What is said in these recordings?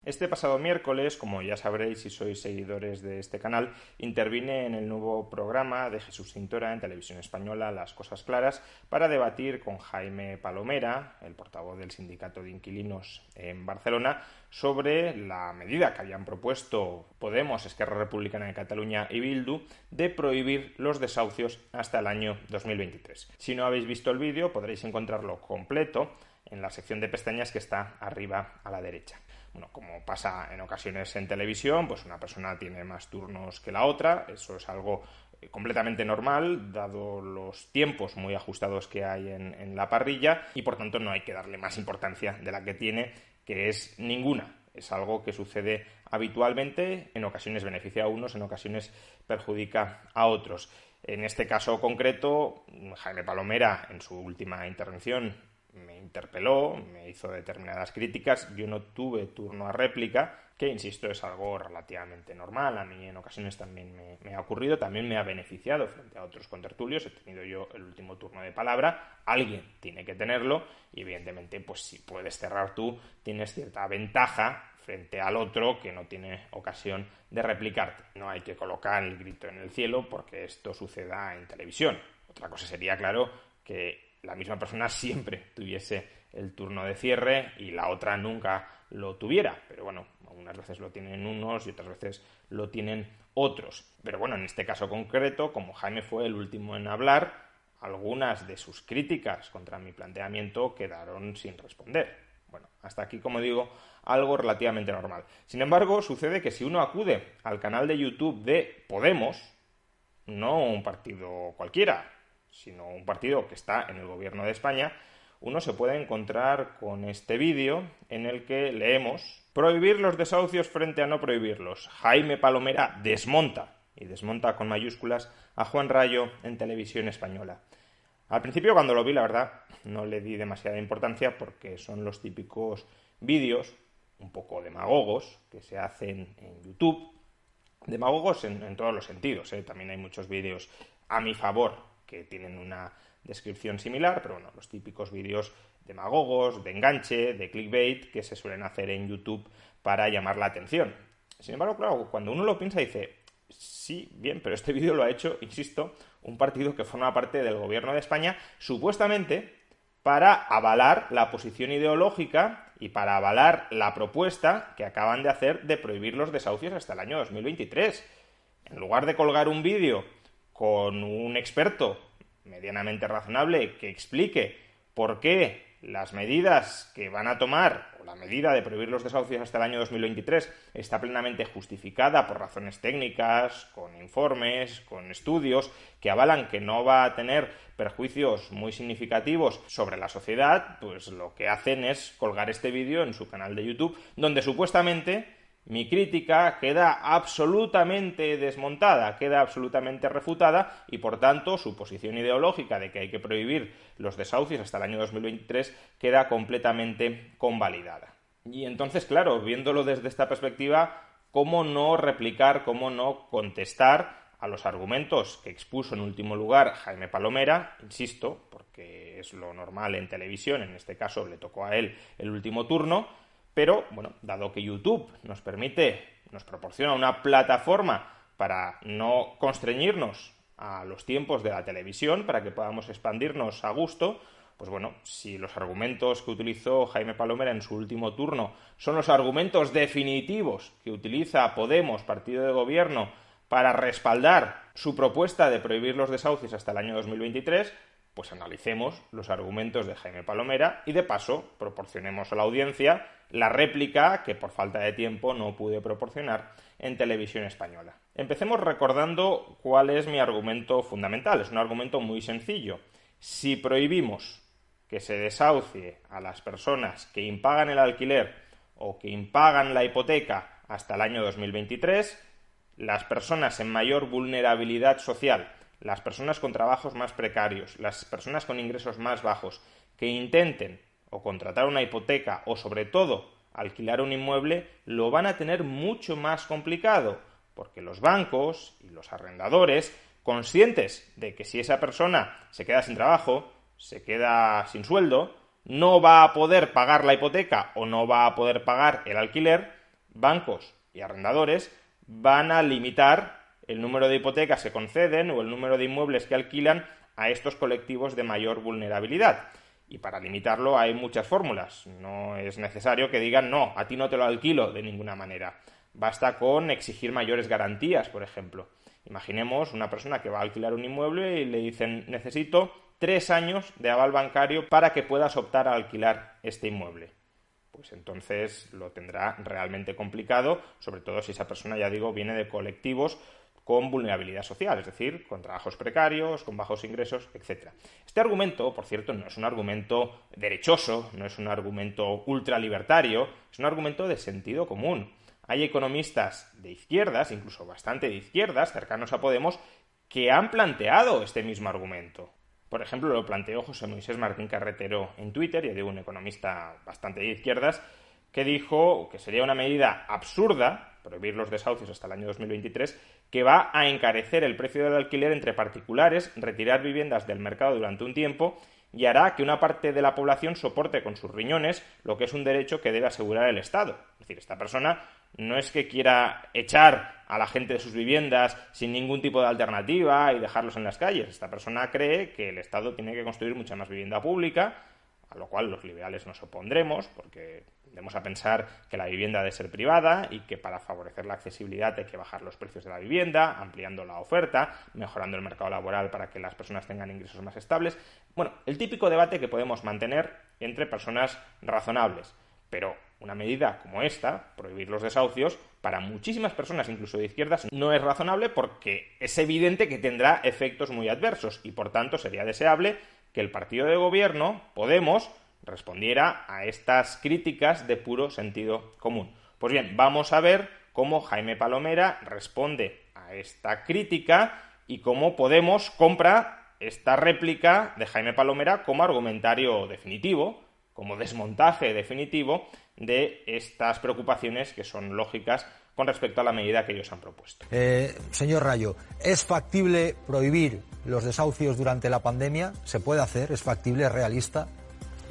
Este pasado miércoles, como ya sabréis si sois seguidores de este canal, intervine en el nuevo programa de Jesús Cintora en Televisión Española, Las Cosas Claras, para debatir con Jaime Palomera, el portavoz del Sindicato de Inquilinos en Barcelona, sobre la medida que habían propuesto Podemos, Esquerra Republicana de Cataluña y Bildu de prohibir los desahucios hasta el año 2023. Si no habéis visto el vídeo, podréis encontrarlo completo en la sección de pestañas que está arriba a la derecha. Bueno, como pasa en ocasiones en televisión, pues una persona tiene más turnos que la otra, eso es algo completamente normal, dado los tiempos muy ajustados que hay en la parrilla, y por tanto no hay que darle más importancia de la que tiene, que es ninguna. Es algo que sucede habitualmente, en ocasiones beneficia a unos, en ocasiones perjudica a otros. En este caso concreto, Jaime Palomera, en su última intervención, me interpeló, me hizo determinadas críticas, yo no tuve turno a réplica, que insisto es algo relativamente normal, a mí en ocasiones también me ha ocurrido, también me ha beneficiado frente a otros contertulios, he tenido yo el último turno de palabra, alguien tiene que tenerlo y evidentemente pues si puedes cerrar tú tienes cierta ventaja frente al otro que no tiene ocasión de replicarte. No hay que colocar el grito en el cielo porque esto suceda en televisión. Otra cosa sería, claro, que la misma persona siempre tuviese el turno de cierre y la otra nunca lo tuviera. Pero bueno, unas veces lo tienen unos y otras veces lo tienen otros. Pero bueno, en este caso concreto, como Jaime fue el último en hablar, algunas de sus críticas contra mi planteamiento quedaron sin responder. Bueno, hasta aquí, como digo, algo relativamente normal. Sin embargo, sucede que si uno acude al canal de YouTube de Podemos, no un partido cualquiera, sino un partido que está en el gobierno de España, uno se puede encontrar con este vídeo en el que leemos: prohibir los desahucios frente a no prohibirlos. Jaime Palomera desmonta, y desmonta con mayúsculas, a Juan Rayo en Televisión Española. Al principio, cuando lo vi, la verdad, no le di demasiada importancia porque son los típicos vídeos un poco demagogos que se hacen en YouTube. Demagogos en todos los sentidos, ¿eh? También hay muchos vídeos a mi favor que tienen una descripción similar, pero bueno, los típicos vídeos demagogos, de enganche, de clickbait, que se suelen hacer en YouTube para llamar la atención. Sin embargo, claro, cuando uno lo piensa dice, sí, bien, pero este vídeo lo ha hecho, insisto, un partido que forma parte del gobierno de España, supuestamente para avalar la posición ideológica y para avalar la propuesta que acaban de hacer de prohibir los desahucios hasta el año 2023. En lugar de colgar un vídeo con un experto medianamente razonable que explique por qué las medidas que van a tomar, o la medida de prohibir los desahucios hasta el año 2023, está plenamente justificada por razones técnicas, con informes, con estudios que avalan que no va a tener perjuicios muy significativos sobre la sociedad, pues lo que hacen es colgar este vídeo en su canal de YouTube, donde supuestamente mi crítica queda absolutamente desmontada, queda absolutamente refutada y, por tanto, su posición ideológica de que hay que prohibir los desahucios hasta el año 2023 queda completamente convalidada. Y entonces, claro, viéndolo desde esta perspectiva, ¿cómo no replicar, cómo no contestar a los argumentos que expuso en último lugar Jaime Palomera? Insisto, porque es lo normal en televisión, en este caso le tocó a él el último turno. Pero, bueno, dado que YouTube nos proporciona una plataforma para no constreñirnos a los tiempos de la televisión, para que podamos expandirnos a gusto, pues bueno, si los argumentos que utilizó Jaime Palomera en su último turno son los argumentos definitivos que utiliza Podemos, partido de gobierno, para respaldar su propuesta de prohibir los desahucios hasta el año 2023, pues analicemos los argumentos de Jaime Palomera y de paso proporcionemos a la audiencia la réplica que por falta de tiempo no pude proporcionar en Televisión Española. Empecemos recordando cuál es mi argumento fundamental. Es un argumento muy sencillo. Si prohibimos que se desahucie a las personas que impagan el alquiler o que impagan la hipoteca hasta el año 2023, las personas en mayor vulnerabilidad social, las personas con trabajos más precarios, las personas con ingresos más bajos, que intenten o contratar una hipoteca o, sobre todo, alquilar un inmueble, lo van a tener mucho más complicado, porque los bancos y los arrendadores, conscientes de que si esa persona se queda sin trabajo, se queda sin sueldo, no va a poder pagar la hipoteca o no va a poder pagar el alquiler, bancos y arrendadores van a limitar el número de hipotecas que conceden o el número de inmuebles que alquilan a estos colectivos de mayor vulnerabilidad. Y para limitarlo hay muchas fórmulas. No es necesario que digan, no, a ti no te lo alquilo de ninguna manera. Basta con exigir mayores garantías, por ejemplo. Imaginemos una persona que va a alquilar un inmueble y le dicen, necesito 3 años de aval bancario para que puedas optar a alquilar este inmueble. Pues entonces lo tendrá realmente complicado, sobre todo si esa persona, ya digo, viene de colectivos con vulnerabilidad social, es decir, con trabajos precarios, con bajos ingresos, etc. Este argumento, por cierto, no es un argumento derechoso, no es un argumento ultralibertario, es un argumento de sentido común. Hay economistas de izquierdas, incluso bastante de izquierdas, cercanos a Podemos, que han planteado este mismo argumento. Por ejemplo, lo planteó José Moisés Martín Carretero en Twitter, ya digo, un economista bastante de izquierdas, que dijo que sería una medida absurda prohibir los desahucios hasta el año 2023, que va a encarecer el precio del alquiler entre particulares, retirar viviendas del mercado durante un tiempo y hará que una parte de la población soporte con sus riñones lo que es un derecho que debe asegurar el Estado. Es decir, esta persona no es que quiera echar a la gente de sus viviendas sin ningún tipo de alternativa y dejarlos en las calles. Esta persona cree que el Estado tiene que construir mucha más vivienda pública, a lo cual los liberales nos opondremos, porque tendemos a pensar que la vivienda debe ser privada y que para favorecer la accesibilidad hay que bajar los precios de la vivienda, ampliando la oferta, mejorando el mercado laboral para que las personas tengan ingresos más estables. Bueno, el típico debate que podemos mantener entre personas razonables. Pero una medida como esta, prohibir los desahucios, para muchísimas personas, incluso de izquierdas, no es razonable porque es evidente que tendrá efectos muy adversos y, por tanto, sería deseable que el partido de gobierno, Podemos, respondiera a estas críticas de puro sentido común. Pues bien, vamos a ver cómo Jaime Palomera responde a esta crítica y cómo Podemos compra esta réplica de Jaime Palomera como argumentario definitivo, como desmontaje definitivo de estas preocupaciones que son lógicas con respecto a la medida que ellos han propuesto. Señor Rayo, ¿es factible prohibir los desahucios durante la pandemia? ¿Se puede hacer? ¿Es factible? ¿Es realista?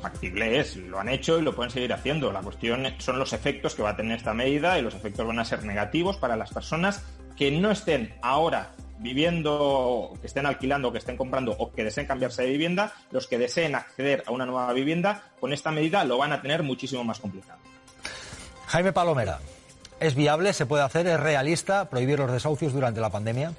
Factible es, lo han hecho y lo pueden seguir haciendo. La cuestión son los efectos que va a tener esta medida y los efectos van a ser negativos para las personas que no estén ahora viviendo, que estén alquilando, que estén comprando o que deseen cambiarse de vivienda. Los que deseen acceder a una nueva vivienda, con esta medida lo van a tener muchísimo más complicado. Jaime Palomera, ¿es viable, se puede hacer, es realista prohibir los desahucios durante la pandemia?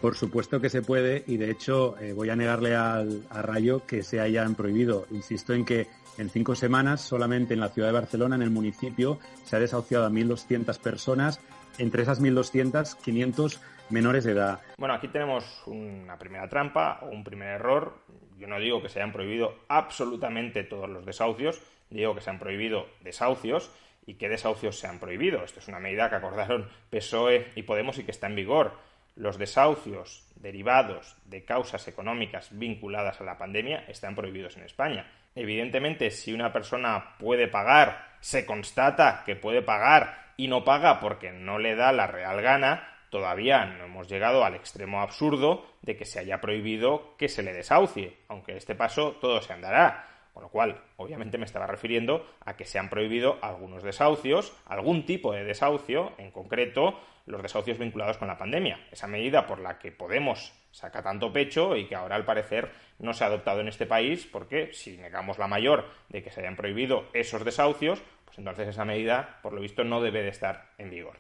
Por supuesto que se puede y, de hecho, voy a negarle a Rayo que se hayan prohibido. Insisto en que en 5 semanas, solamente en la ciudad de Barcelona, en el municipio, se ha desahuciado a 1.200 personas. Entre esas 1.200, 500 menores de edad. Bueno, aquí tenemos una primera trampa o un primer error. Yo no digo que se hayan prohibido absolutamente todos los desahucios, digo que se han prohibido desahucios. ¿Y qué desahucios se han prohibido? Esto es una medida que acordaron PSOE y Podemos y que está en vigor. Los desahucios derivados de causas económicas vinculadas a la pandemia están prohibidos en España. Evidentemente, si una persona puede pagar, se constata que puede pagar y no paga porque no le da la real gana, todavía no hemos llegado al extremo absurdo de que se haya prohibido que se le desahucie, aunque este paso todo se andará. Con lo cual, obviamente me estaba refiriendo a que se han prohibido algunos desahucios, algún tipo de desahucio, en concreto los desahucios vinculados con la pandemia. Esa medida por la que Podemos saca tanto pecho y que ahora al parecer no se ha adoptado en este país, porque si negamos la mayor de que se hayan prohibido esos desahucios, pues entonces esa medida, por lo visto, no debe de estar en vigor.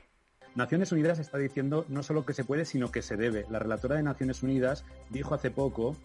Naciones Unidas está diciendo no solo que se puede, sino que se debe. La relatora de Naciones Unidas dijo hace poco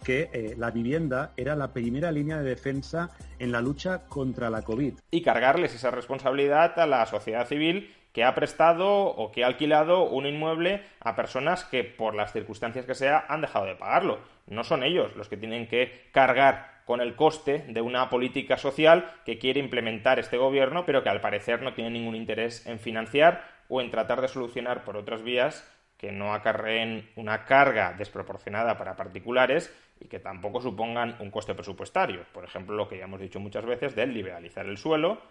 que la vivienda era la primera línea de defensa en la lucha contra la COVID. Y cargarles esa responsabilidad a la sociedad civil que ha prestado o que ha alquilado un inmueble a personas que, por las circunstancias que sea, han dejado de pagarlo. No son ellos los que tienen que cargar con el coste de una política social que quiere implementar este gobierno, pero que al parecer no tiene ningún interés en financiar o en tratar de solucionar por otras vías que no acarreen una carga desproporcionada para particulares y que tampoco supongan un coste presupuestario. Por ejemplo, lo que ya hemos dicho muchas veces de liberalizar el suelo,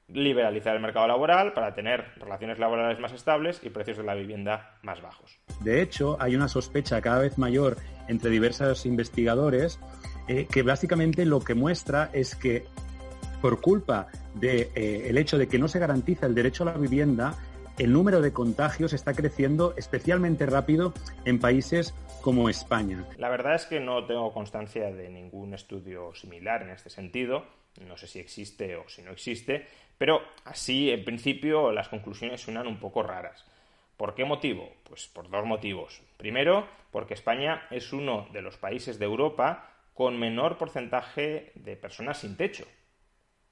liberalizar el mercado laboral para tener relaciones laborales más estables y precios de la vivienda más bajos. De hecho, hay una sospecha cada vez mayor entre diversos investigadores que básicamente lo que muestra es que por culpa de el hecho de que no se garantiza el derecho a la vivienda, el número de contagios está creciendo especialmente rápido en países como España. La verdad es que no tengo constancia de ningún estudio similar en este sentido. No sé si existe o si no existe, pero así, en principio, las conclusiones suenan un poco raras. ¿Por qué motivo? Pues por dos motivos. Primero, porque España es uno de los países de Europa con menor porcentaje de personas sin techo.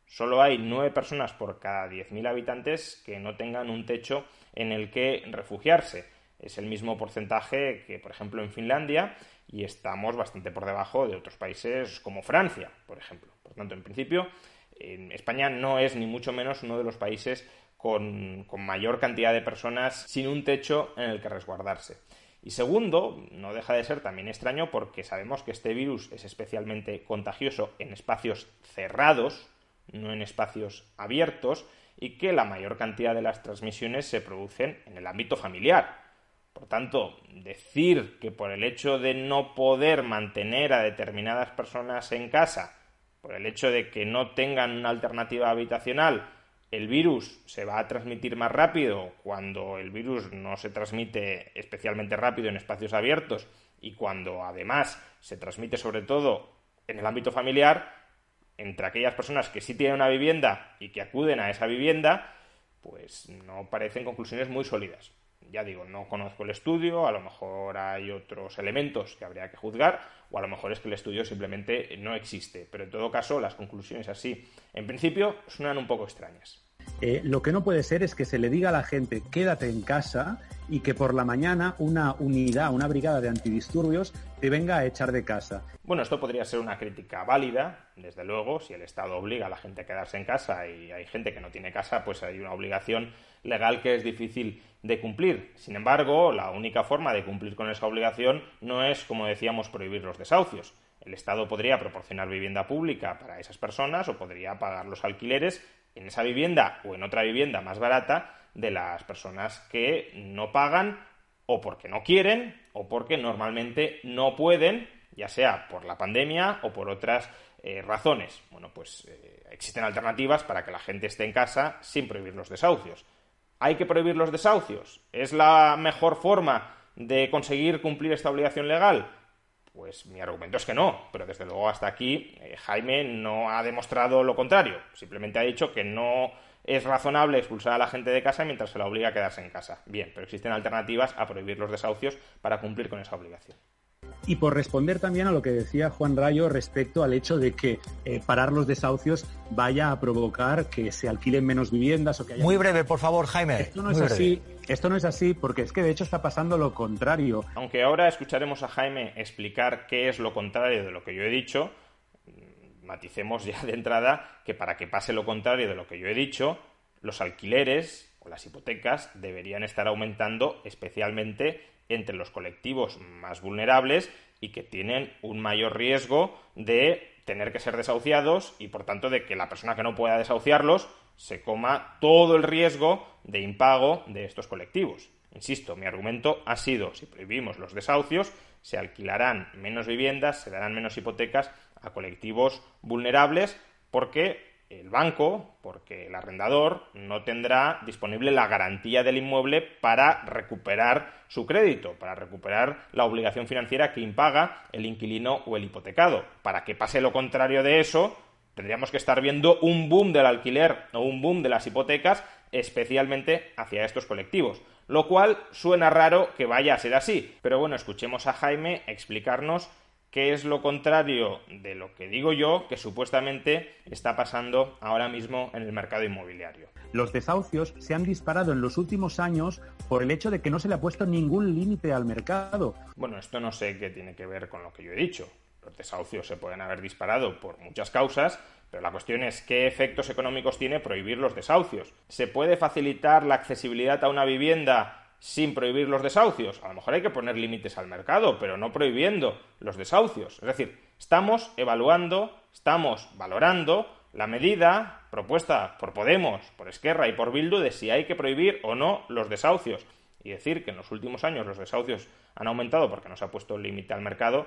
Solo hay 9 personas por cada 10.000 habitantes que no tengan un techo en el que refugiarse. Es el mismo porcentaje que, por ejemplo, en Finlandia, y estamos bastante por debajo de otros países como Francia, por ejemplo. Por tanto, en principio, España no es ni mucho menos uno de los países con mayor cantidad de personas sin un techo en el que resguardarse. Y segundo, no deja de ser también extraño porque sabemos que este virus es especialmente contagioso en espacios cerrados, no en espacios abiertos, y que la mayor cantidad de las transmisiones se producen en el ámbito familiar. Por tanto, decir que por el hecho de no poder mantener a determinadas personas en casa, por el hecho de que no tengan una alternativa habitacional, el virus se va a transmitir más rápido cuando el virus no se transmite especialmente rápido en espacios abiertos y cuando además se transmite sobre todo en el ámbito familiar, entre aquellas personas que sí tienen una vivienda y que acuden a esa vivienda, pues no parecen conclusiones muy sólidas. Ya digo, no conozco el estudio, a lo mejor hay otros elementos que habría que juzgar, o a lo mejor es que el estudio simplemente no existe. Pero en todo caso, las conclusiones así, en principio, suenan un poco extrañas. Lo que no puede ser es que se le diga a la gente quédate en casa y que por la mañana una unidad, una brigada de antidisturbios te venga a echar de casa. Bueno, esto podría ser una crítica válida, desde luego, si el Estado obliga a la gente a quedarse en casa y hay gente que no tiene casa, pues hay una obligación legal que es difícil de cumplir. Sin embargo, la única forma de cumplir con esa obligación no es, como decíamos, prohibir los desahucios. El Estado podría proporcionar vivienda pública para esas personas o podría pagar los alquileres en esa vivienda o en otra vivienda más barata de las personas que no pagan o porque no quieren o porque normalmente no pueden, ya sea por la pandemia o por otras razones. Bueno, pues existen alternativas para que la gente esté en casa sin prohibir los desahucios. ¿Hay que prohibir los desahucios? ¿Es la mejor forma de conseguir cumplir esta obligación legal? Pues mi argumento es que no, pero desde luego hasta aquí Jaime no ha demostrado lo contrario. Simplemente ha dicho que no es razonable expulsar a la gente de casa mientras se la obliga a quedarse en casa. Bien, pero existen alternativas a prohibir los desahucios para cumplir con esa obligación. Y por responder también a lo que decía Juan Rayo respecto al hecho de que parar los desahucios vaya a provocar que se alquilen menos viviendas o que haya... Muy breve, por favor, Jaime. Esto no es así. Esto no es así porque es que de hecho está pasando lo contrario. Aunque ahora escucharemos a Jaime explicar qué es lo contrario de lo que yo he dicho, maticemos ya de entrada que para que pase lo contrario de lo que yo he dicho, los alquileres o las hipotecas deberían estar aumentando especialmente entre los colectivos más vulnerables y que tienen un mayor riesgo de tener que ser desahuciados y, por tanto, de que la persona que no pueda desahuciarlos se coma todo el riesgo de impago de estos colectivos. Insisto, mi argumento ha sido, si prohibimos los desahucios, se alquilarán menos viviendas, se darán menos hipotecas a colectivos vulnerables porque el banco, porque el arrendador no tendrá disponible la garantía del inmueble para recuperar su crédito, para recuperar la obligación financiera que impaga el inquilino o el hipotecado. Para que pase lo contrario de eso, tendríamos que estar viendo un boom del alquiler o un boom de las hipotecas, especialmente hacia estos colectivos. Lo cual suena raro que vaya a ser así. Pero bueno, escuchemos a Jaime explicarnos qué es lo contrario de lo que digo yo, que supuestamente está pasando ahora mismo en el mercado inmobiliario. Los desahucios se han disparado en los últimos años por el hecho de que no se le ha puesto ningún límite al mercado. Bueno, esto no sé qué tiene que ver con lo que yo he dicho. Los desahucios se pueden haber disparado por muchas causas, pero la cuestión es qué efectos económicos tiene prohibir los desahucios. ¿Se puede facilitar la accesibilidad a una vivienda sin prohibir los desahucios? A lo mejor hay que poner límites al mercado, pero no prohibiendo los desahucios. Es decir, estamos evaluando, estamos valorando la medida propuesta por Podemos, por Esquerra y por Bildu de si hay que prohibir o no los desahucios. Y decir que en los últimos años los desahucios han aumentado porque no se ha puesto límite al mercado,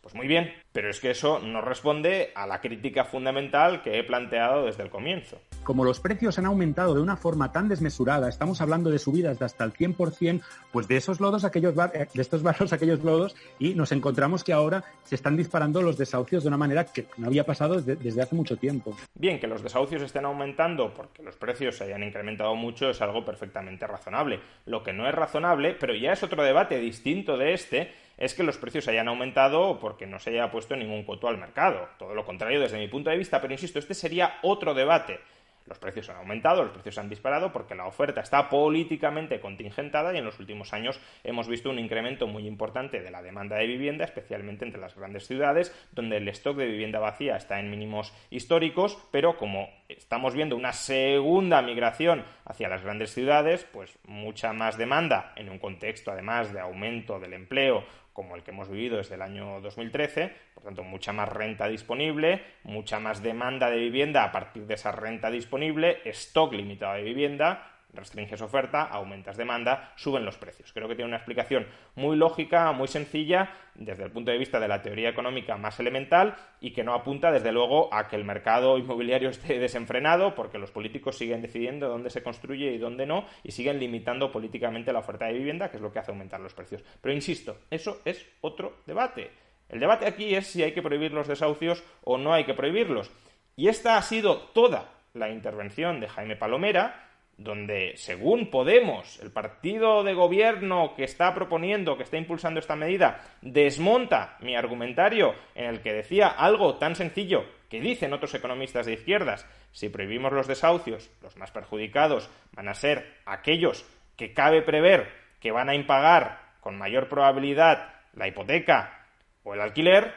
Pues muy bien, pero es que eso no responde a la crítica fundamental que he planteado desde el comienzo. Como los precios han aumentado de una forma tan desmesurada, estamos hablando de subidas de hasta el 100%, pues de estos barros aquellos lodos, y nos encontramos que ahora se están disparando los desahucios de una manera que no había pasado desde hace mucho tiempo. Bien, que los desahucios estén aumentando porque los precios se hayan incrementado mucho es algo perfectamente razonable. Lo que no es razonable, pero ya es otro debate distinto de este, es que los precios hayan aumentado porque no se haya puesto ningún coto al mercado. Todo lo contrario desde mi punto de vista, pero insisto, este sería otro debate. Los precios han aumentado, los precios han disparado porque la oferta está políticamente contingentada y en los últimos años hemos visto un incremento muy importante de la demanda de vivienda, especialmente entre las grandes ciudades, donde el stock de vivienda vacía está en mínimos históricos, pero como estamos viendo una segunda migración hacia las grandes ciudades, pues mucha más demanda en un contexto además de aumento del empleo como el que hemos vivido desde el año 2013, por tanto, mucha más renta disponible, mucha más demanda de vivienda a partir de esa renta disponible, stock limitado de vivienda, restringes oferta, aumentas demanda, suben los precios. Creo que tiene una explicación muy lógica, muy sencilla, desde el punto de vista de la teoría económica más elemental y que no apunta, desde luego, a que el mercado inmobiliario esté desenfrenado porque los políticos siguen decidiendo dónde se construye y dónde no y siguen limitando políticamente la oferta de vivienda, que es lo que hace aumentar los precios. Pero insisto, eso es otro debate. El debate aquí es si hay que prohibir los desahucios o no hay que prohibirlos. Y esta ha sido toda la intervención de Jaime Palomera, donde, según Podemos, el partido de gobierno que está proponiendo, que está impulsando esta medida, desmonta mi argumentario en el que decía algo tan sencillo que dicen otros economistas de izquierdas: si prohibimos los desahucios, los más perjudicados van a ser aquellos que cabe prever que van a impagar con mayor probabilidad la hipoteca o el alquiler,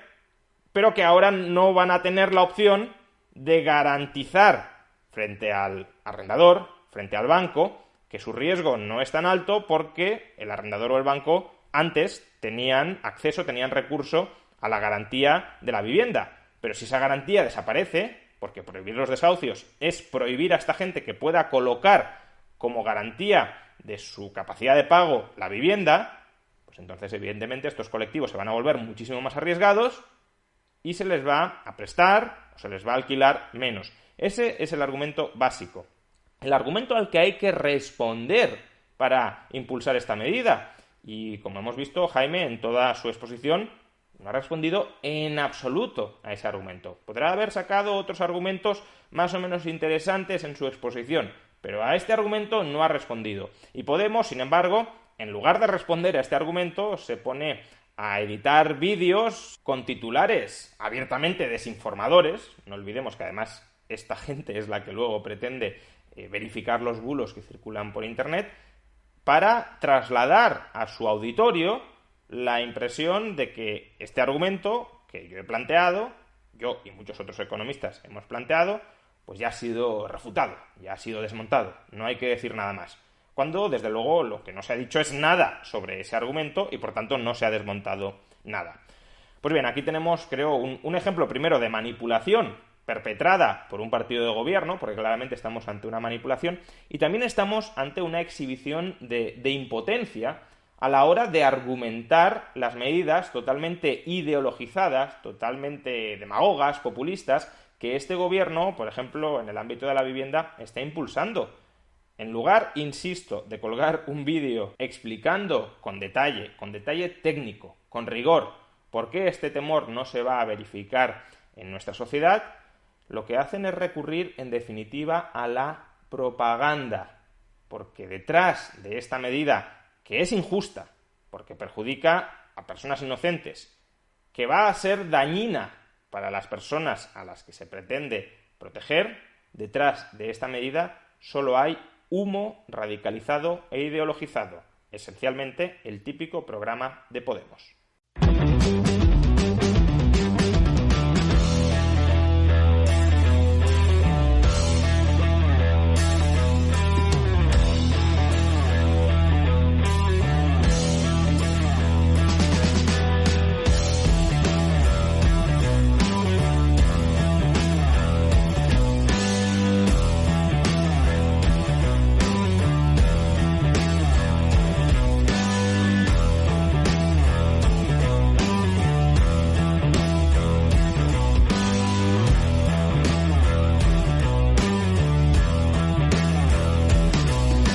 pero que ahora no van a tener la opción de garantizar frente al arrendador, frente al banco, que su riesgo no es tan alto porque el arrendador o el banco antes tenían recurso a la garantía de la vivienda. Pero si esa garantía desaparece, porque prohibir los desahucios es prohibir a esta gente que pueda colocar como garantía de su capacidad de pago la vivienda, pues entonces evidentemente estos colectivos se van a volver muchísimo más arriesgados y se les va a prestar o se les va a alquilar menos. Ese es el argumento básico. El argumento al que hay que responder para impulsar esta medida. Y como hemos visto, Jaime en toda su exposición no ha respondido en absoluto a ese argumento. Podrá haber sacado otros argumentos más o menos interesantes en su exposición, pero a este argumento no ha respondido. Y Podemos, sin embargo, en lugar de responder a este argumento, se pone a editar vídeos con titulares abiertamente desinformadores. No olvidemos que además esta gente es la que luego pretende verificar los bulos que circulan por Internet, para trasladar a su auditorio la impresión de que este argumento que yo he planteado, yo y muchos otros economistas hemos planteado, pues ya ha sido refutado, ya ha sido desmontado, no hay que decir nada más. Cuando, desde luego, lo que no se ha dicho es nada sobre ese argumento y, por tanto, no se ha desmontado nada. Pues bien, aquí tenemos, creo, un ejemplo primero de manipulación perpetrada por un partido de gobierno, porque claramente estamos ante una manipulación, y también estamos ante una exhibición de impotencia a la hora de argumentar las medidas totalmente ideologizadas, totalmente demagogas, populistas, que este gobierno, por ejemplo, en el ámbito de la vivienda, está impulsando. En lugar, insisto, de colgar un vídeo explicando con detalle técnico, con rigor, por qué este temor no se va a verificar en nuestra sociedad, lo que hacen es recurrir, en definitiva, a la propaganda. Porque detrás de esta medida, que es injusta, porque perjudica a personas inocentes, que va a ser dañina para las personas a las que se pretende proteger, detrás de esta medida solo hay humo radicalizado e ideologizado, esencialmente el típico programa de Podemos.